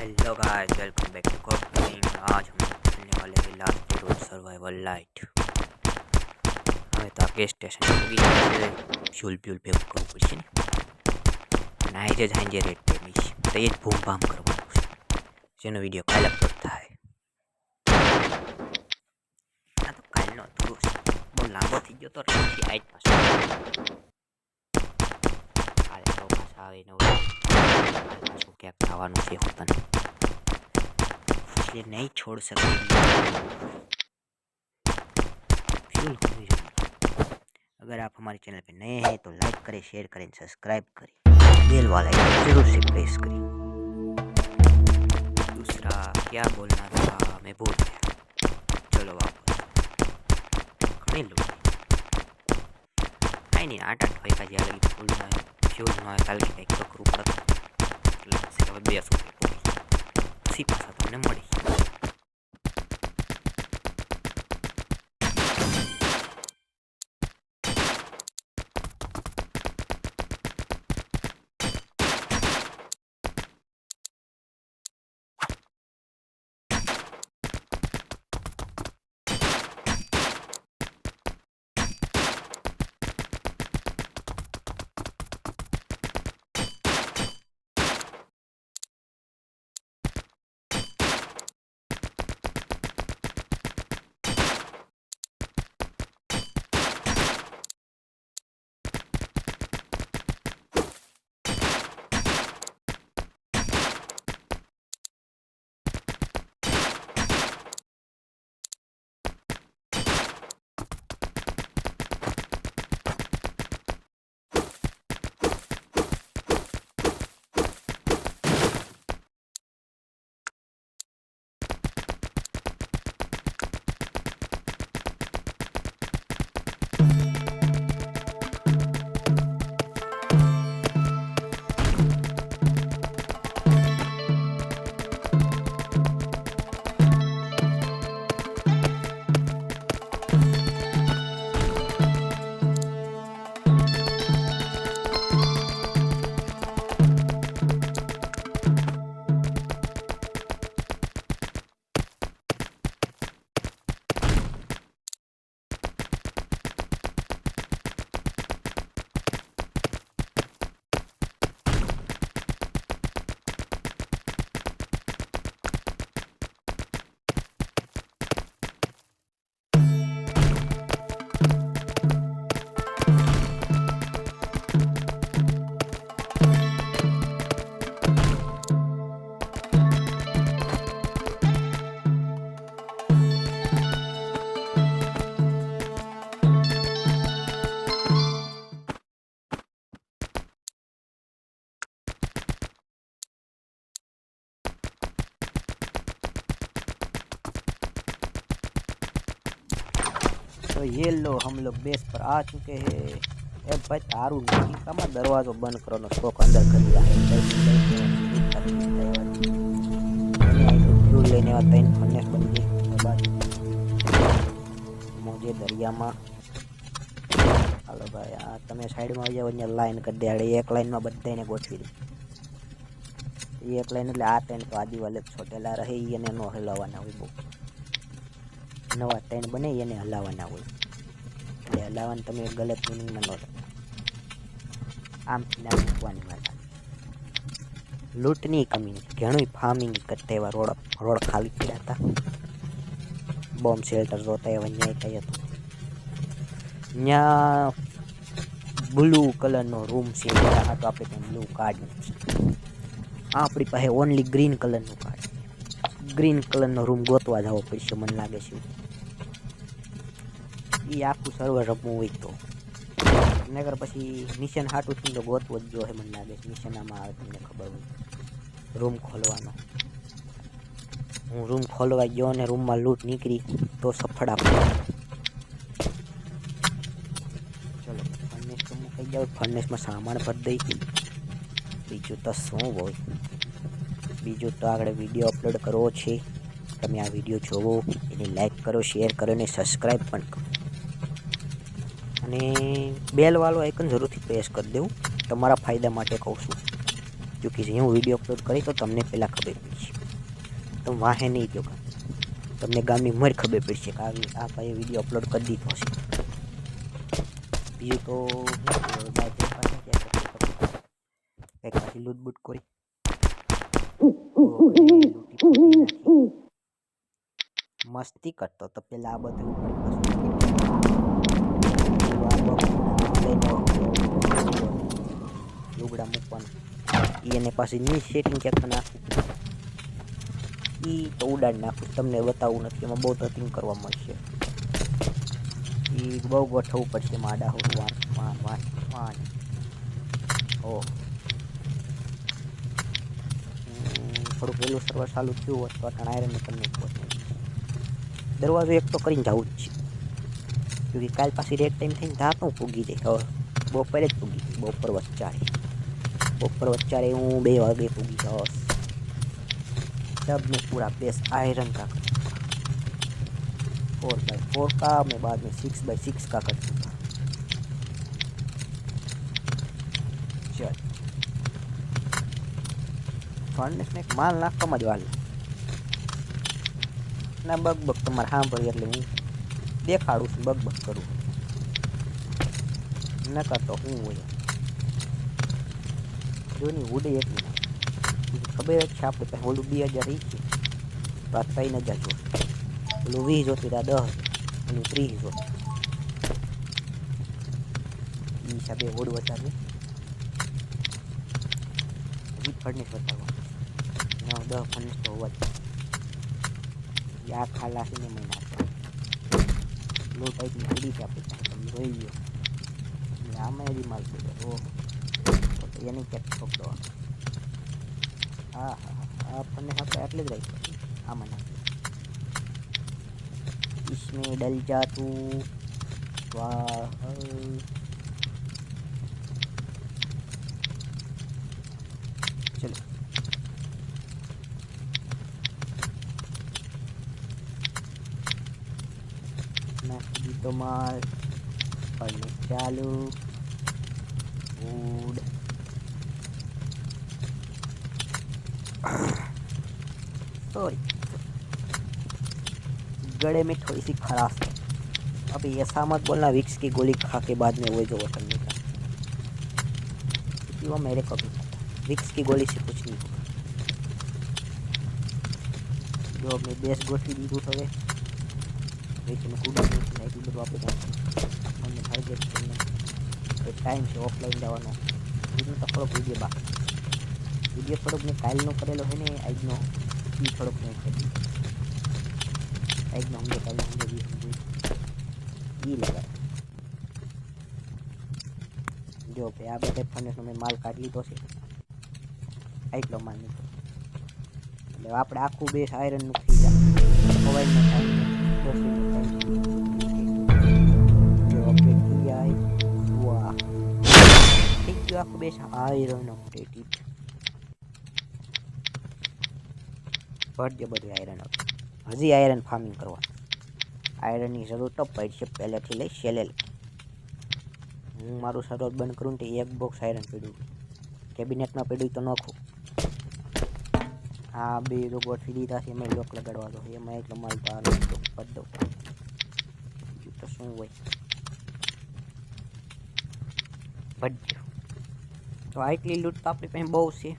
Hello guys, welcome back to Code Gaming. आज हम खेलने वाले हैं लास्ट रोड सर्वाइवल लाइट। हमें तो आगे स्टेशन भी फ्यूल ભેગું કરવું પડશે ને। અને આજે સાંજે રેડ ટેમિશ તો એ જ ભૂમ ભામ કરવાનું છે, જેનો વિડીયો કાલે અપલોડ થાય। આ તો કાલનો હતો, બહુ લાંબો થઈ ગયો તો રેડથી આજ પાછો કાલે તો પાછા આવે નવું કાલ પાછું ક્યાંક થવાનું છે હોતાને, इसलिए नहीं छोड़ सकते फ्यूल होनी चाहिए। अगर आप हमारे चैनल पे नए हैं तो लाइक करें, शेयर करें, सब्सक्राइब करें, बेल वाला आइकन जरूर से प्रेस करें। दूसरा क्या बोलना था मैं भूल गया, चलो वापस घणी लो कहीं नहीं 8 वाग्या ज्यादा लगी फूल ना फ्यूल ना काल की कई ककरू पड़त એટલે બેસું પછી પાછા તમને મળી। तो ये लो हम लोग बेस पर आ चुके हैं। ए भाई तारू नहीं कमा दरवाजो बंद करो शौक अंदर कर दिया है। लेने आता है फन्नेस बन गई मुझे दरिया में हालो भाई आ तमे साइड में जाओ अँ लाइन कर दे एक लाइन में बधाने गोठवी दे एक लाइन એટલે આ ટ્રેન તો આદિવાલે છોટેલા રહે એને નો હલાવવાના હોય બહુ નવા ટ્રેન બને એને હલાવવાના હોય એટલે હલાવવાનું તમે ગલત મીનિંગમાં ન લો આમથી ના મૂકવાની વાત લૂંટની કમી ઘણું ફાર્મિંગ કરતા એવા રોડ ખાલી પડ્યા હતા બોમ્બ શેલ્ટર જોતા એવા ન્યાય કઈ હતું ત્યાં બ્લુ કલરનો રૂમ છે હા તો આપણે ત્યાં બ્લુ કાર્ડ નથી આપણી પાસે ઓનલી ગ્રીન કલરનું કાર્ડ ગ્રીન કલરનો રૂમ ગોતવા જવો પડશે મને લાગે છે એ આખું સર્વર રમવું હોય તો નગર પછી મિશન હાટું થઈને તો ગોતવો જ જોઈએ મને લાગે છે મિશન આમાં આવે તમને ખબર હોય રૂમ ખોલવાનો હું રૂમ ખોલવા ગયો અને રૂમમાં લૂંટ નીકળી તો સફળ આપણે ચલો ફર્નેસ તો મૂકી જાવ ફર્નેસમાં સામાન ભરી દઈ બીજું તો શું હોય બીજું તો આગળ વિડીયો અપલોડ કરવો છે તમે આ વિડીયો જોવો એને લાઈક કરો શેર કરો અને સબસ્ક્રાઈબ પણ કરો અને બેલ વાળો આઇકન જરૂરથી પ્રેસ કરી દેવું તમારા ફાયદા માટે કહું છું ચૂકી છે. હું વિડીયો અપલોડ કરી તો તમને પહેલાં ખબર પડશે. તમે વાહે નહીં જો તમને ગામની મર ખબર પડશે કે આ ભાઈએ વિડીયો અપલોડ કરી દીધો છે. બીજું તો કંઈક પાછી લૂંટબૂટ કરી મસ્તી કરતો તો પેલા આ બધું લુગડા મૂકવાનું એને પાછી ની સેટિંગ ચેક નાખું એ તો ઉડાડી નાખું. તમને બતાવવું નથી, એમાં બહુ તતિંગ કરવા મળશે. એ બહુ ગોઠવવું પડશે માડા હું વાન ઓહ થોડુંક વહેલું સર્વર ચાલુ થયું હોત તો અટાણ આયરન કરીને દરવાજો એક તો કરીને જવું જ છે. કે કાલ પાછી રેટ ટાઈમ થઈને જાતું પૂગી જાય. હવે બપોરે જ પૂગી જાય. બપોર વચ્ચારે હું 2 વાગે પૂગી જાઉં. जब मैं पूरा बेस आयरन का कर दूँगा 4x4 का, मैं बाद में 6x6 का कर दूँगा. चल फर्नेस में माल नाखવામાં જ વાર ના બગ તમારે સાંભળી એટલે હું દેખાડું છું, બગ કરું ન કરતો હું હોય જોની ઉડે એટલી ના ખબર જ છે. આપણે પાસે ઓલું 2000 રહી છે, 3000 જો ઓલું 20 જોતું 10 ઓલું 30 જોતું એ હિસાબે ઓડ વધારે હજી ફર્નેસ વધારવા 10 ફર્નેસ તો હોવા જ આ ખાલા છે ને મેં નાખવા લો ટાઈપની પીડી છે આપણે પાસે તમે જોઈ લો. આમાં એવી માલ પડે ઓહો તો એની ક્યાંક છોકરો હા આપણને આપણે આટલે જ રાખી આમાં નાખી इसमें डल जा तू वाह चलो नाखी तो माल पढ़ने चालू फूड सॉरी गले में थोड़ी सी खराश है. अभी ऐसा मत बोलना विक्स की गोली खा के बाद में वो जो करने का क्योंकि वो मेरे को भी पता विक्स की गोली से कुछ नहीं होगा. जो मैं बेस गोठी दीधું હવે વેચને કુડા નહીં એટલું બધું આપણે આપણને ટાર્ગેટ કરીને ટાઈમ છે ઓફલાઈન જવાનો. બીજું તો થોડોક વિડીયો થોડોક મેં કાલનો કરેલો છે ને આજનો એ થોડોક મેં કરી આજનો સમજો કાલનો સમજો એ લગાડ જો કે આ બધા ફર્નેસનો મેં માલ કાઢી લીધો છે. એટલો માલ નીકળો એટલે આપણે આખું બેસ આયરનનું થઈ જાય. મોબાઈલનો ટાઈમ આખું બેસ આયરન અપડેટેડ ભરજે બધું આયરન અપ. હજી આયરન ફાર્મિંગ કરવાનું. આયરનની જરૂર તો પડશે પહેલેથી લઈ છેલ્લે. હું મારું સર્વર બંધ કરું તો એક બોક્સ આયરન પડ્યું કેબિનેટમાં પડ્યું તો નાખું. આ બે તો ગોઠવી દીધા છે એમાં લોક લગાડવા દો એમાં એટલો માલ તો આ કરી દઉં બીજું તો શું હોય ભરજો. તો આટલી લૂંટ તો આપણી પાસે બહુ છે.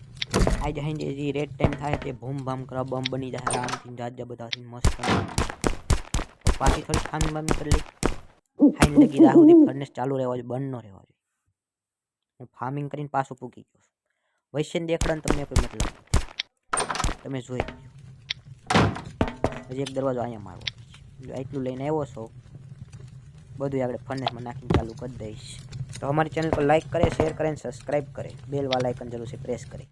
આજે હાંજે જે રેડ ટાઈમ થાય તે ભૂમ ભામ કરવા બમ બની જાય આરામથી જાજા બધાથી મસ્ત. પાછી થોડી ફાર્મિંગ બાર્મિંગ કરી લઈ હાઈન લગી રાહ સુધી ફર્નેસ ચાલુ રહેવા જોઈએ, બંધ ન રહેવા જોઈએ. હું ફાર્મિંગ કરીને પાછું પૂકી ગયો છું. વૈશ્યને દેખાડવાનું તમને કોઈ મતલબ નથી. તમે જોઈ હજી એક દરવાજો અહીંયા મારવો પડશે. આટલું લઈને આવ્યો છો બધું આગળ ફર્નેસમાં નાખીને ચાલુ કરી દઈશ. તો हमारी चैनल को लाइक करें, शेयर करें, सब्सक्राइब करें, बेल वाला आइकन जरूर से प्रेस करें.